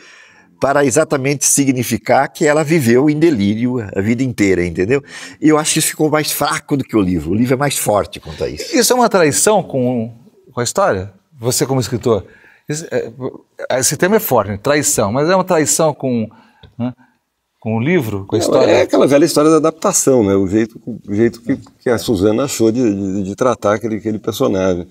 Para exatamente significar que ela viveu em delírio a vida inteira, entendeu? E eu acho que isso ficou mais fraco do que o livro. O livro é mais forte quanto a isso. Isso é uma traição com a história? Você como escritor? Esse tema é forte, né? Traição, mas é uma traição com o livro, com a história? É aquela velha história da adaptação, né? O jeito que a Suzana achou de tratar aquele personagem.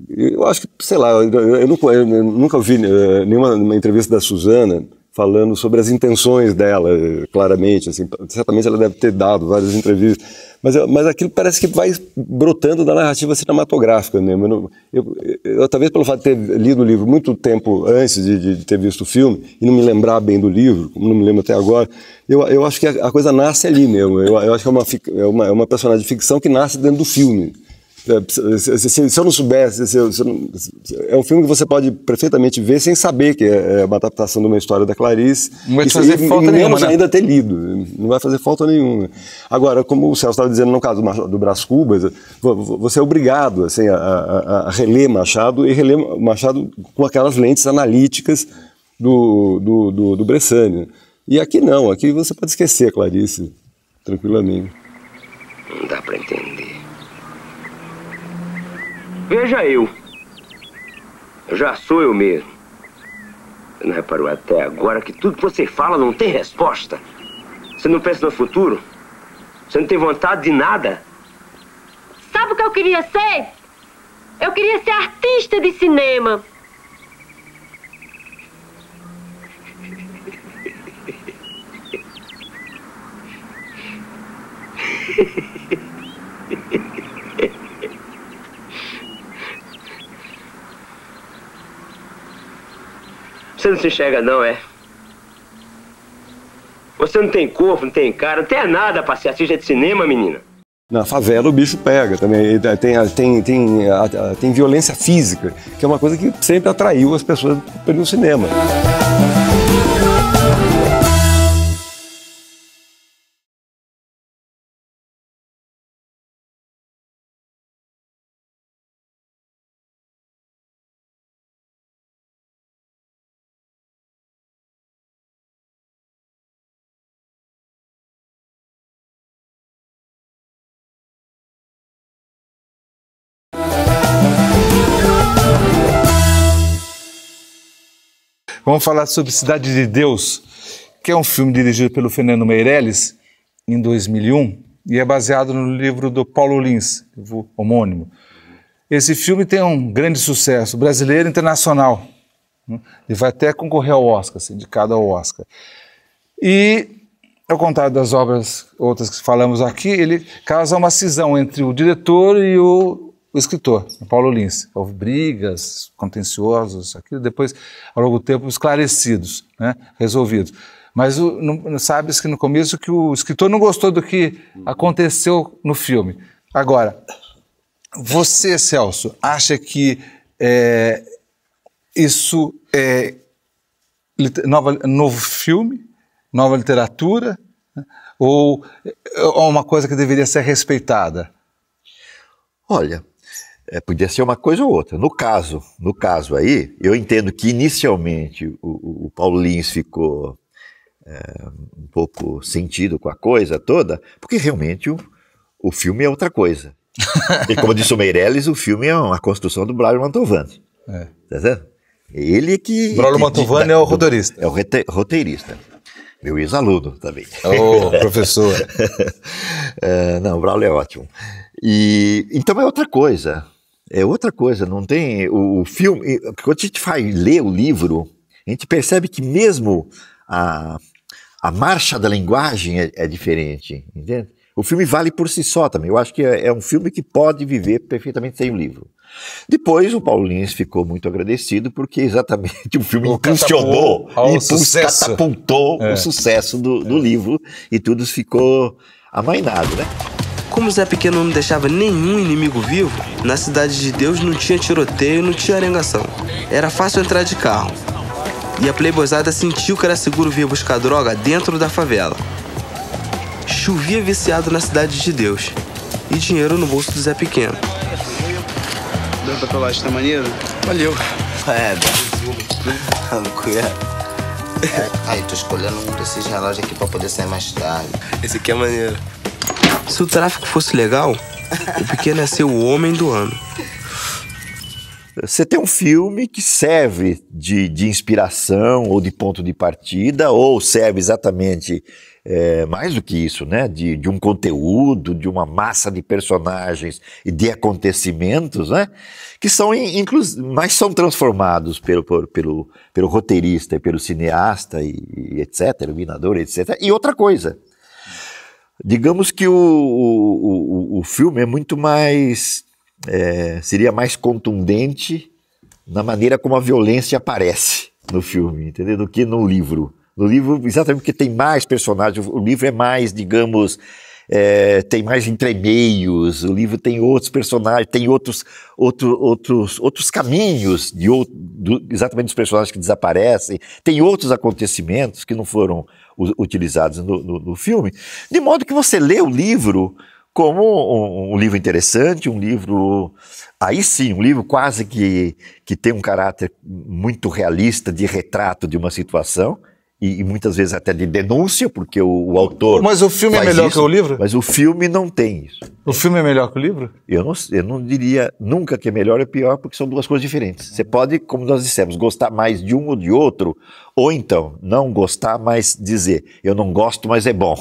Eu acho que, sei lá, eu nunca ouvi nenhuma entrevista da Suzana falando sobre as intenções dela, claramente, assim, certamente ela deve ter dado várias entrevistas, mas aquilo parece que vai brotando da narrativa cinematográfica, né? Eu, talvez pelo fato de ter lido o livro muito tempo antes de ter visto o filme, e não me lembrar bem do livro, como não me lembro até agora, eu acho que a coisa nasce ali mesmo, eu acho que é uma personagem de ficção que nasce dentro do filme. Se eu não soubesse, é um filme que você pode perfeitamente ver sem saber que é uma adaptação de uma história da Clarice. Não vai fazer falta nenhuma, né? Ainda ter lido, não vai fazer falta nenhuma. Agora, como o Celso estava dizendo no caso do Brás Cubas, você é obrigado assim, a reler Machado e reler Machado com aquelas lentes analíticas do Bressani. E aqui não, aqui você pode esquecer a Clarice tranquilamente. Não dá para entender. Veja eu já sou eu mesmo. Você não reparou até agora que tudo que você fala não tem resposta? Você não pensa no futuro? Você não tem vontade de nada? Sabe o que eu queria ser? Eu queria ser artista de cinema. Você não se enxerga não, é? Você não tem corpo, não tem cara, não tem nada pra ser artista de cinema, menina. Na favela o bicho pega também, tem violência física, que é uma coisa que sempre atraiu as pessoas pelo cinema. Vamos falar sobre Cidade de Deus, que é um filme dirigido pelo Fernando Meirelles, em 2001, e é baseado no livro do Paulo Lins, homônimo. Esse filme tem um grande sucesso brasileiro e internacional. Ele vai até concorrer ao Oscar, ser indicado ao Oscar. E, ao contrário das obras outras que falamos aqui, ele causa uma cisão entre o diretor e o escritor, Paulo Lins. Houve brigas, contenciosos, aquilo depois, ao longo do tempo, esclarecidos, né, resolvidos. Mas sabe-se que no começo que o escritor não gostou do que aconteceu no filme. Agora, você, Celso, acha que isso é novo filme, nova literatura, né, ou uma coisa que deveria ser respeitada? Olha, podia ser uma coisa ou outra. No caso aí, eu entendo que inicialmente o Paulo Lins ficou um pouco sentido com a coisa toda, porque realmente o filme é outra coisa. E como disse o Meirelles, o filme é uma construção do Braulio Mantovani. Tá certo? Ele que... Braulio Mantovani é o roteirista. É o roteirista. Meu ex-aluno também. Ô, professor. Não, o Braulio é ótimo. Então é outra coisa. É outra coisa, não tem... O filme... Quando a gente vai ler o livro, a gente percebe que mesmo a marcha da linguagem é diferente, entende? O filme vale por si só também. Eu acho que é um filme que pode viver perfeitamente sem o livro. Depois o Paulo Lins ficou muito agradecido porque exatamente o filme impulsionou, catapultou o sucesso do livro e tudo ficou amainado, né? Como o Zé Pequeno não deixava nenhum inimigo vivo, na Cidade de Deus não tinha tiroteio, não tinha arengação. Era fácil entrar de carro. E a playboyzada sentiu que era seguro vir buscar droga dentro da favela. Chovia viciado na Cidade de Deus. E dinheiro no bolso do Zé Pequeno. Deu pra colar, tá maneiro? Valeu. Aí, tô escolhendo um desses relógios aqui pra poder sair mais tarde. Esse aqui é maneiro. Se o tráfico fosse legal, o Pequeno ia ser o homem do ano. você tem um filme que serve de inspiração ou de ponto de partida, ou serve exatamente mais do que isso, né? De um conteúdo, de uma massa de personagens e de acontecimentos, né? Que são, mas são transformados pelo roteirista e pelo cineasta e etc., iluminador, etc. E outra coisa, digamos que o filme é muito mais... seria mais contundente na maneira como a violência aparece no filme, entendeu? Do que no livro. No livro, exatamente porque tem mais personagens, o livro é mais, digamos, tem mais entremeios, o livro tem outros personagens, tem outros caminhos, exatamente dos personagens que desaparecem, tem outros acontecimentos que não foram utilizados no filme, de modo que você lê o livro como um livro interessante, um livro, aí sim, um livro quase que tem um caráter muito realista de retrato de uma situação, e muitas vezes até de denúncia, porque o autor... Mas o filme é melhor que o livro? Mas o filme não tem isso. O filme é melhor que o livro? Eu não diria nunca que é melhor ou pior, porque são duas coisas diferentes. Você pode, como nós dissemos, gostar mais de um ou de outro, ou então não gostar, mas dizer, eu não gosto, mas é bom.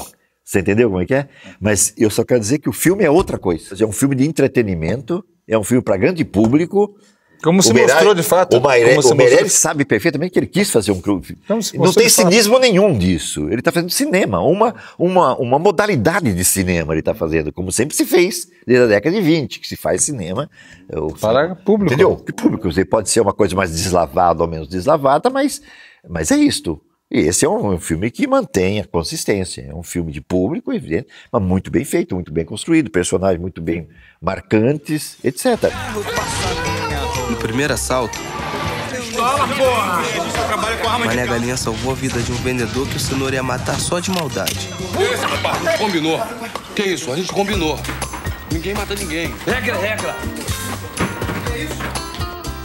Você entendeu como é que é? Mas eu só quero dizer que o filme é outra coisa. É um filme de entretenimento, é um filme para grande público. Como se mostrou de fato. O Meirelles sabe perfeitamente que ele quis fazer um filme. Não tem cinismo nenhum disso. Ele está fazendo cinema, uma modalidade de cinema ele está fazendo, como sempre se fez desde a década de 20, que se faz cinema. Para público. Entendeu? Que público. Pode ser uma coisa mais deslavada ou menos deslavada, mas é isto. E esse é um filme que mantém a consistência, é um filme de público, evidente, mas muito bem feito, muito bem construído, personagens muito bem marcantes, etc. No primeiro assalto, Mané Galinha salvou a vida de um vendedor que o senhor ia matar só de maldade. Combinou. Que isso? A gente combinou. Ninguém mata ninguém. Regra é regra.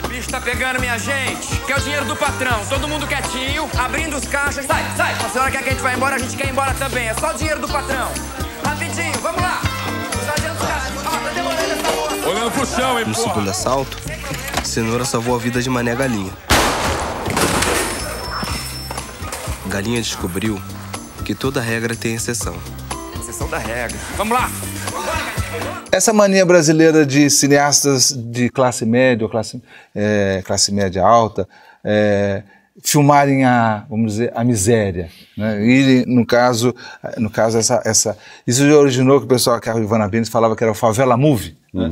O bicho tá pegando, minha gente. Quer o dinheiro do patrão. Todo mundo quietinho, abrindo os caixas. Sai, sai. Se a senhora quer que a gente vá embora, a gente quer ir embora também. É só o dinheiro do patrão. Rapidinho, vamos lá. Tá demorando essa porra. Olhando pro chão, hein, No segundo assalto, Cenoura salvou a vida de Mané Galinha. Galinha descobriu que toda regra tem exceção. Exceção da regra. Vamos lá. Essa mania brasileira de cineastas de classe média ou classe média alta filmarem vamos dizer, a miséria, né? E no caso isso já originou que o pessoal, que a Ivana Benes falava que era o favela movie, né?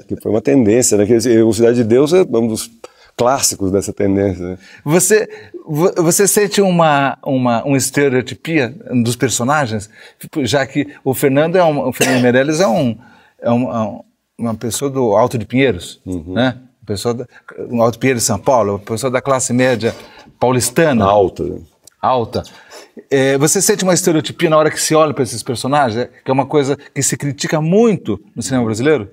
Que foi uma tendência, né? Que o Cidade de Deus é um dos clássicos dessa tendência, né? Você sente uma estereotipia dos personagens, já que o Fernando Meirelles é uma pessoa do Alto de Pinheiros, né? Pessoa do Alto de Pinheiros de São Paulo, pessoa da classe média paulistana. Alta. Você sente uma estereotipia na hora que se olha para esses personagens, que é uma coisa que se critica muito no cinema brasileiro?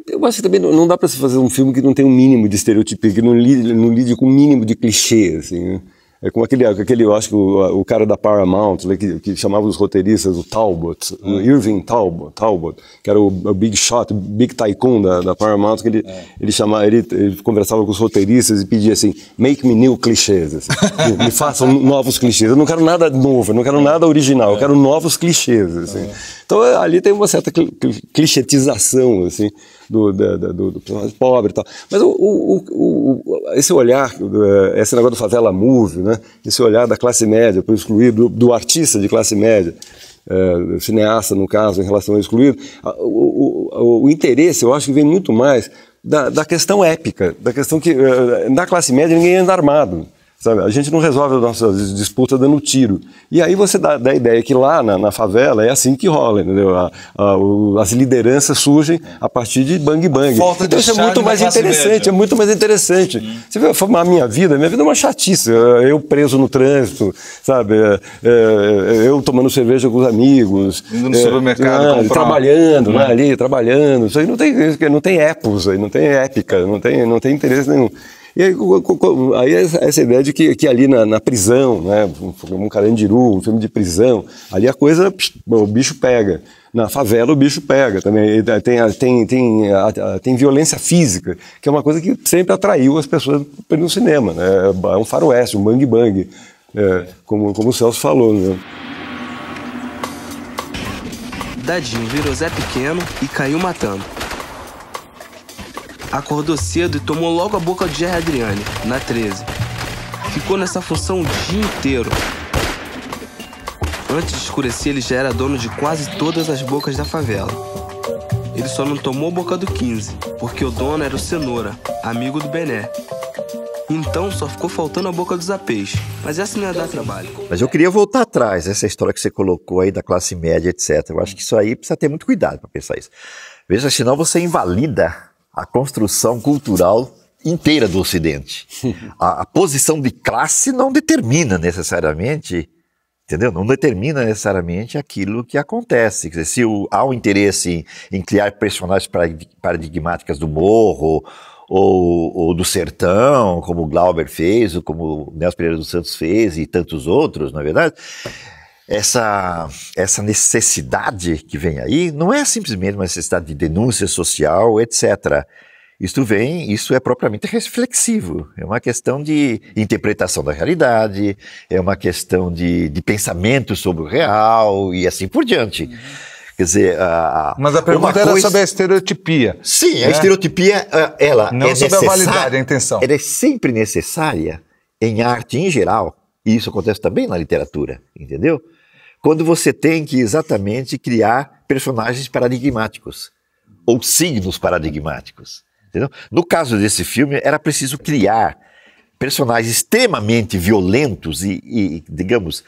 Eu acho que também não dá para se fazer um filme que não tem um mínimo de estereotipia, que não lide com um mínimo de clichê, assim, né? É como aquele, eu acho que o cara da Paramount, que chamava os roteiristas o Talbot, o Irving Talbot, que era o Big Shot, o Big Tycoon da Paramount, que ele conversava com os roteiristas e pedia assim, make me new clichês, assim, me façam novos clichês. Eu não quero nada novo, eu não quero nada original, eu quero novos clichês, assim. Então ali tem uma certa clichetização, assim, do personagem pobre e tal. Mas esse olhar, esse negócio do favela movie, né? Esse olhar da classe média, para excluir, do artista de classe média, cineasta, no caso, em relação ao excluído, o interesse, eu acho que vem muito mais da questão épica, da questão que na classe média ninguém anda armado. Sabe? A gente não resolve as nossas disputas dando tiro. E aí você dá a ideia que lá na favela é assim que rola, entendeu? As lideranças surgem a partir de bang. Então isso é muito mais interessante, Você vê, a minha vida é uma chatice. Eu preso no trânsito, sabe? Eu tomando cerveja com os amigos. Indo no supermercado, trabalhando, né? Ali, trabalhando. Isso aí não tem epos, aí, não tem épica, não tem interesse nenhum. E aí essa ideia de que ali na prisão, né, um Carandiru, um filme de prisão, ali a coisa, o bicho pega. Na favela o bicho pega também. Tem violência física, que é uma coisa que sempre atraiu as pessoas no cinema, né? É um faroeste, um bang-bang, como o Celso falou, né? Dadinho virou Zé Pequeno e caiu matando. Acordou cedo e tomou logo a boca de Jerry Adriane, na 13. Ficou nessa função o dia inteiro. Antes de escurecer, ele já era dono de quase todas as bocas da favela. Ele só não tomou a boca do 15, porque o dono era o Cenoura, amigo do Bené. Então só ficou faltando a boca dos Zapês, mas essa não ia dar trabalho. Mas eu queria voltar atrás, essa história que você colocou aí da classe média, etc. Eu acho que isso aí precisa ter muito cuidado para pensar isso. Veja, senão você invalida a construção cultural inteira do Ocidente. A posição de classe não determina necessariamente, entendeu? Não determina necessariamente aquilo que acontece. Quer dizer, se há um interesse em criar personagens paradigmáticas do morro, ou do sertão, como o Glauber fez, ou como o Nelson Pereira dos Santos fez, e tantos outros, na verdade, essa necessidade que vem aí não é simplesmente uma necessidade de denúncia social, etc. Isso é propriamente reflexivo, é uma questão de interpretação da realidade, é uma questão de pensamento sobre o real e assim por diante. Quer dizer, mas a pergunta era sobre a estereotipia. Sim, a estereotipia, ela não é sobre necessária, a validade, a intenção. Ela é sempre necessária em arte em geral, e isso acontece também na literatura, entendeu? Quando você tem que exatamente criar personagens paradigmáticos, ou signos paradigmáticos, entendeu? No caso desse filme, era preciso criar personagens extremamente violentos e digamos,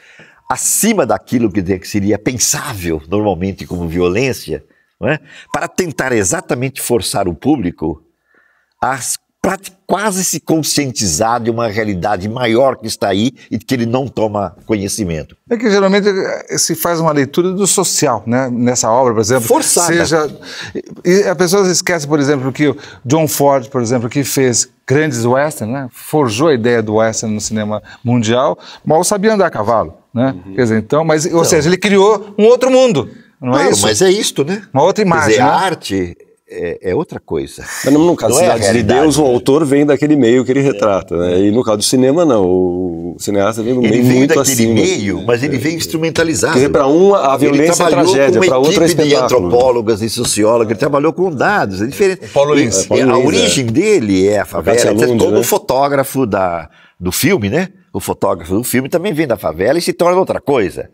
acima daquilo que seria pensável normalmente como violência, não é? Para tentar exatamente forçar o público a quase se conscientizar de uma realidade maior que está aí e que ele não toma conhecimento. É que geralmente se faz uma leitura do social, né? Nessa obra, por exemplo. Forçada. E as pessoas esquecem, por exemplo, que o John Ford, por exemplo, que fez grandes western, né? Forjou a ideia do western no cinema mundial, mal sabia andar a cavalo, né? Quer dizer, então, ou seja, ele criou um outro mundo, não é isso? Mas é isto, né? Uma outra imagem, quer dizer, né? A arte é outra coisa. Mas no caso da Cidade de Deus, o autor vem daquele meio que ele retrata, né? E no caso do cinema, não. O cineasta vem do meio muito acima. Ele veio daquele meio, mas ele veio instrumentalizado. Quer dizer, para um a violência é a tragédia, para outro é espetáculo. De antropólogas e sociólogos, ele trabalhou com dados, é diferente. Paulo Lins. A origem dele é a favela, Lund, como né? o fotógrafo do filme, né? O fotógrafo do filme também vem da favela e se torna outra coisa.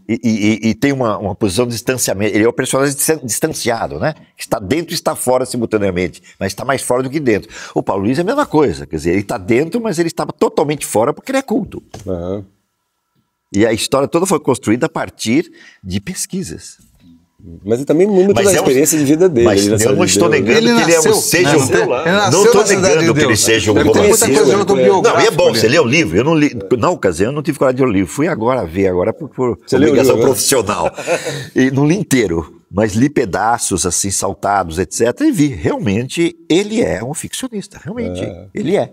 E tem uma posição de distanciamento. Ele é o personagem distanciado, né? Está dentro e está fora simultaneamente, mas está mais fora do que dentro. O Paulo Lins é a mesma coisa, quer dizer, ele está dentro, mas ele estava totalmente fora porque ele é culto. E a história toda foi construída a partir de pesquisas. Mas ele também muito da experiência de vida dele. Mas eu não estou negando que ele seja não estou negando que ele seja um romancista. Não, e é bom, você lê o livro. Eu não li, na ocasião eu não tive coragem de ler o livro. Fui agora ver, por obrigação profissional. E não li inteiro, mas li pedaços assim, saltados, etc. E vi, realmente, ele é um ficcionista. Realmente, ele é.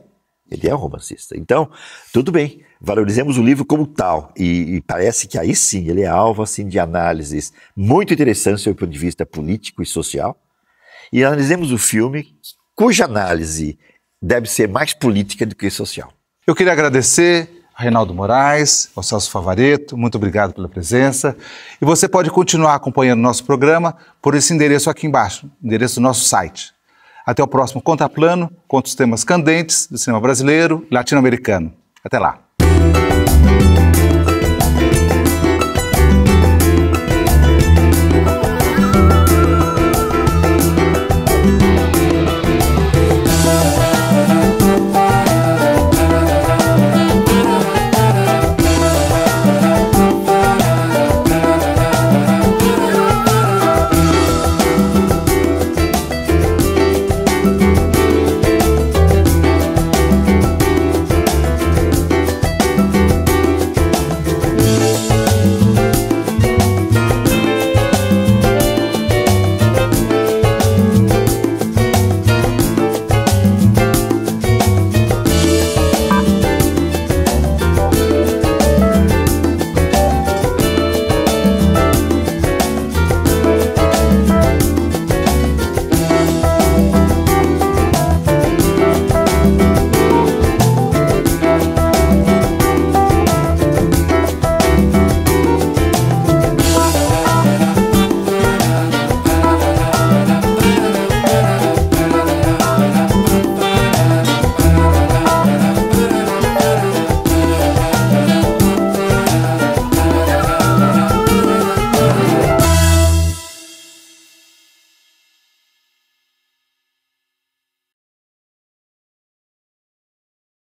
Ele é um romancista. Então, tudo bem, valorizemos o livro como tal. E parece que aí sim, ele é alvo assim, de análises muito interessantes do ponto de vista político e social. E analisemos o filme, cuja análise deve ser mais política do que social. Eu queria agradecer a Reinaldo Moraes, ao Celso Favaretto, muito obrigado pela presença. E você pode continuar acompanhando o nosso programa por esse endereço aqui embaixo, endereço do nosso site. Até o próximo Conta Plano, conta os temas candentes do cinema brasileiro e latino-americano. Até lá.